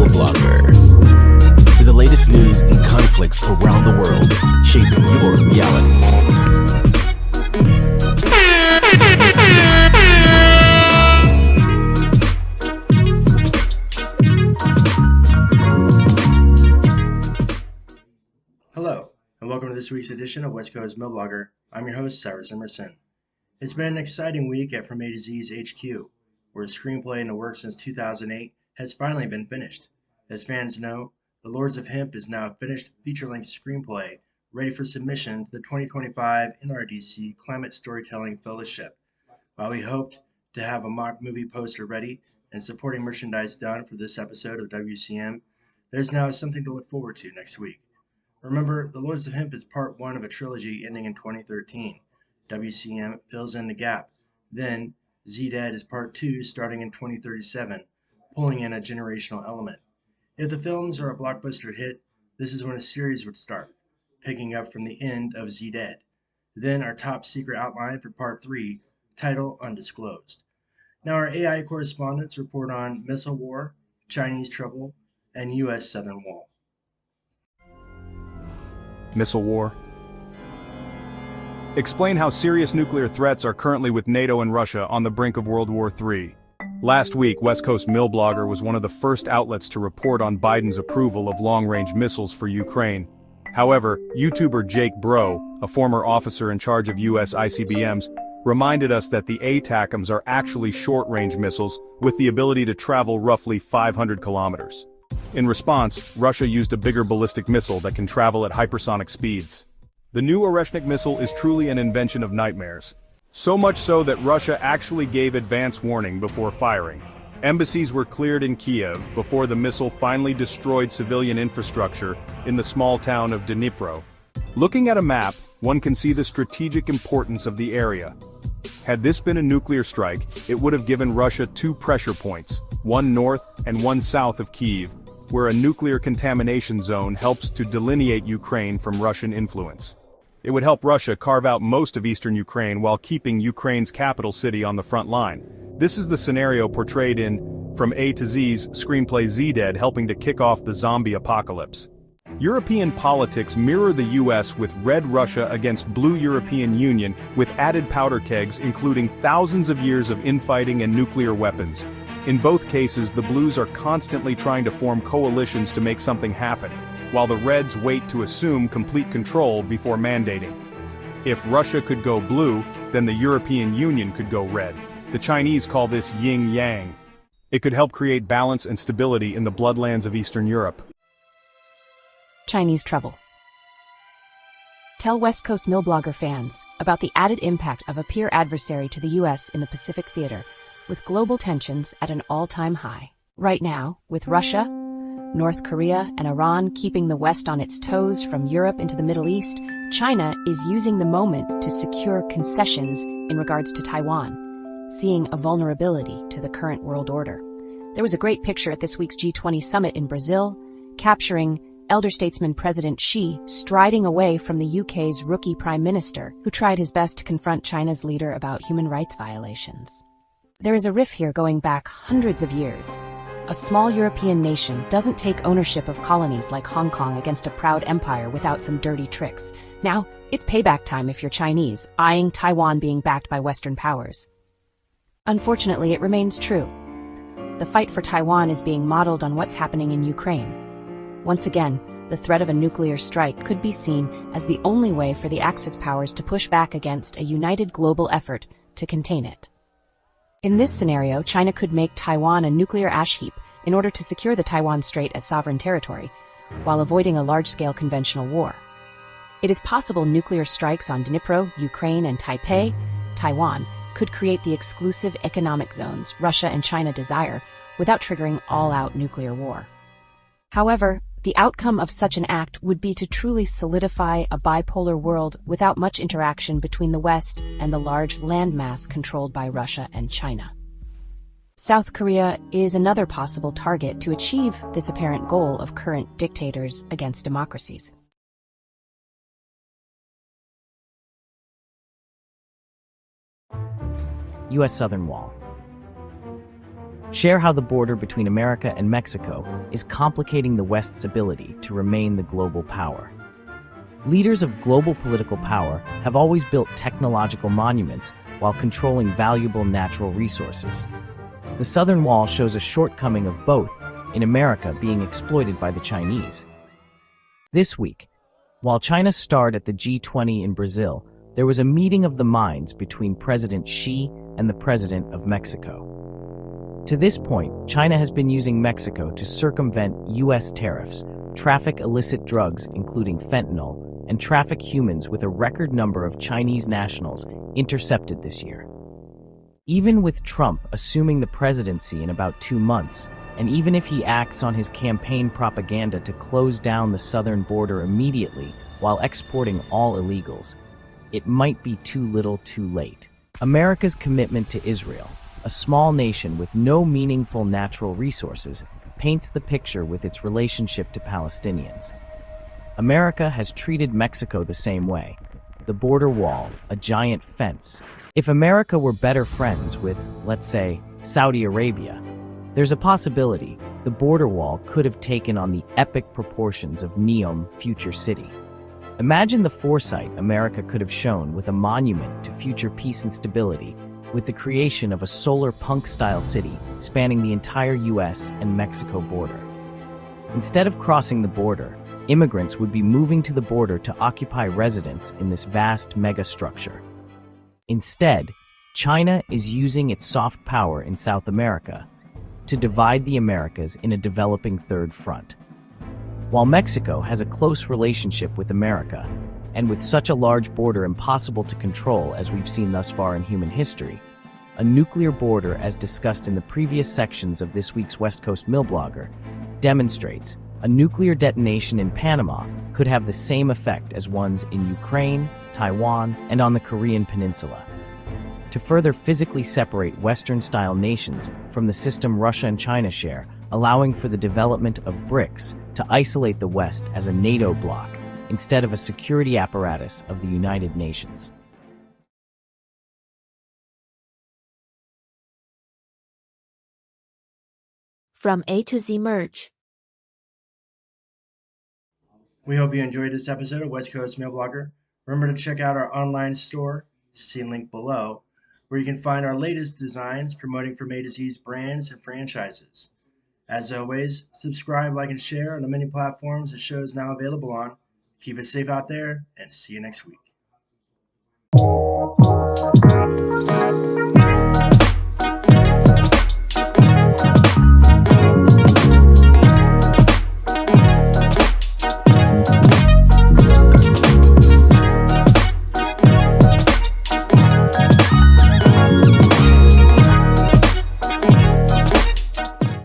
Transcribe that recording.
Milblogger. For the latest news and conflicts around the world, shaping your reality. Hello, and welcome to this week's edition of West Coast Milblogger. I'm your host, Cyrus Emerson. It's been an exciting week at From A to Z's HQ, where a screenplay in the works since 2008 has finally been finished. As fans know, The Lords of Hemp is now a finished feature-length screenplay ready for submission to the 2025 NRDC Climate Storytelling Fellowship. While we hoped to have a mock movie poster ready and supporting merchandise done for this episode of WCM, there's now something to look forward to next week. Remember, The Lords of Hemp is part one of a trilogy ending in 2013. WCM fills in the gap. Then, Z-Dead is part two starting in 2037, pulling in a generational element. If the films are a blockbuster hit, this is when a series would start, picking up from the end of Z-Dead. Then our top secret outline for part three, title undisclosed. Now our AI correspondents report on missile war, Chinese trouble, and U.S. southern wall. Missile war. Explain how serious nuclear threats are currently with NATO and Russia on the brink of World War III. Last week, West Coast Milblogger was one of the first outlets to report on Biden's approval of long-range missiles for Ukraine. However, YouTuber Jake Burrow, a former officer in charge of U.S. ICBMs, reminded us that the ATACMS are actually short-range missiles with the ability to travel roughly 500 kilometers. In response, Russia used a bigger ballistic missile that can travel at hypersonic speeds. The new Oreshnik missile is truly an invention of nightmares. So much so that Russia actually gave advance warning before firing. Embassies were cleared in Kiev before the missile finally destroyed civilian infrastructure in the small town of Dnipro. Looking at a map, one can see the strategic importance of the area. Had this been a nuclear strike, it would have given Russia two pressure points, one north and one south of Kyiv, where a nuclear contamination zone helps to delineate Ukraine from Russian influence. It would help Russia carve out most of eastern Ukraine while keeping Ukraine's capital city on the front line. This is the scenario portrayed in From A to Z's screenplay Z-Dead, helping to kick off the zombie apocalypse. European politics mirror the US with red Russia against blue European Union with added powder kegs including thousands of years of infighting and nuclear weapons. In both cases, the blues are constantly trying to form coalitions to make something happen, while the Reds wait to assume complete control before mandating. If Russia could go blue, then the European Union could go red. The Chinese call this yin-yang. It could help create balance and stability in the bloodlands of Eastern Europe. Chinese trouble. Tell West Coast Milblogger fans about the added impact of a peer adversary to the U.S. in the Pacific theater, with global tensions at an all-time high. Right now, with Russia, North Korea, and Iran keeping the West on its toes from Europe into the Middle East, China is using the moment to secure concessions in regards to Taiwan, seeing a vulnerability to the current world order. There was a great picture at this week's G20 summit in Brazil, capturing elder statesman President Xi striding away from the UK's rookie Prime Minister, who tried his best to confront China's leader about human rights violations. There is a riff here going back hundreds of years. A small European nation doesn't take ownership of colonies like Hong Kong against a proud empire without some dirty tricks. Now, it's payback time if you're Chinese, eyeing Taiwan being backed by Western powers. Unfortunately, it remains true. The fight for Taiwan is being modeled on what's happening in Ukraine. Once again, the threat of a nuclear strike could be seen as the only way for the Axis powers to push back against a united global effort to contain it. In this scenario, China could make Taiwan a nuclear ash heap in order to secure the Taiwan Strait as sovereign territory, while avoiding a large-scale conventional war. It is possible nuclear strikes on Dnipro, Ukraine, and Taipei, Taiwan, could create the exclusive economic zones Russia and China desire without triggering all-out nuclear war. However, the outcome of such an act would be to truly solidify a bipolar world without much interaction between the West and the large landmass controlled by Russia and China. South Korea is another possible target to achieve this apparent goal of current dictators against democracies. U.S. Southern Wall. share how the border between America and Mexico is complicating the West's ability to remain the global power. Leaders of global political power have always built technological monuments while controlling valuable natural resources. The Southern Wall shows a shortcoming of both, in America being exploited by the Chinese. This week, while China starred at the G20 in Brazil, there was a meeting of the minds between President Xi and the President of Mexico. To this point, China has been using Mexico to circumvent U.S. tariffs, traffic illicit drugs including fentanyl, and traffic humans, with a record number of Chinese nationals intercepted this year. Even with Trump assuming the presidency in about 2 months, and even if he acts on his campaign propaganda to close down the southern border immediately while exporting all illegals, it might be too little too late. America's commitment to Israel, a small nation with no meaningful natural resources, paints the picture with its relationship to Palestinians. America has treated Mexico the same way. The border wall, a giant fence. If America were better friends with, let's say, Saudi Arabia, there's a possibility the border wall could have taken on the epic proportions of Neom, future city. Imagine the foresight America could have shown with a monument to future peace and stability, with the creation of a solar punk-style city spanning the entire U.S. and Mexico border. Instead of crossing the border, immigrants would be moving to the border to occupy residence in this vast megastructure. Instead, China is using its soft power in South America to divide the Americas in a developing third front. While Mexico has a close relationship with America, and with such a large border impossible to control as we've seen thus far in human history, a nuclear border, as discussed in the previous sections of this week's West Coast Milblogger, demonstrates a nuclear detonation in Panama could have the same effect as ones in Ukraine, Taiwan, and on the Korean Peninsula. To further physically separate Western-style nations from the system Russia and China share, allowing for the development of BRICS to isolate the West as a NATO bloc instead of a security apparatus of the United Nations. From A to Z Merch. We hope you enjoyed this episode of West Coast Milblogger. Remember to check out our online store, see link below, where you can find our latest designs promoting from A to Z's brands and franchises. As always, subscribe, like, and share on the many platforms the show is now available on. Keep it safe out there, and see you next week.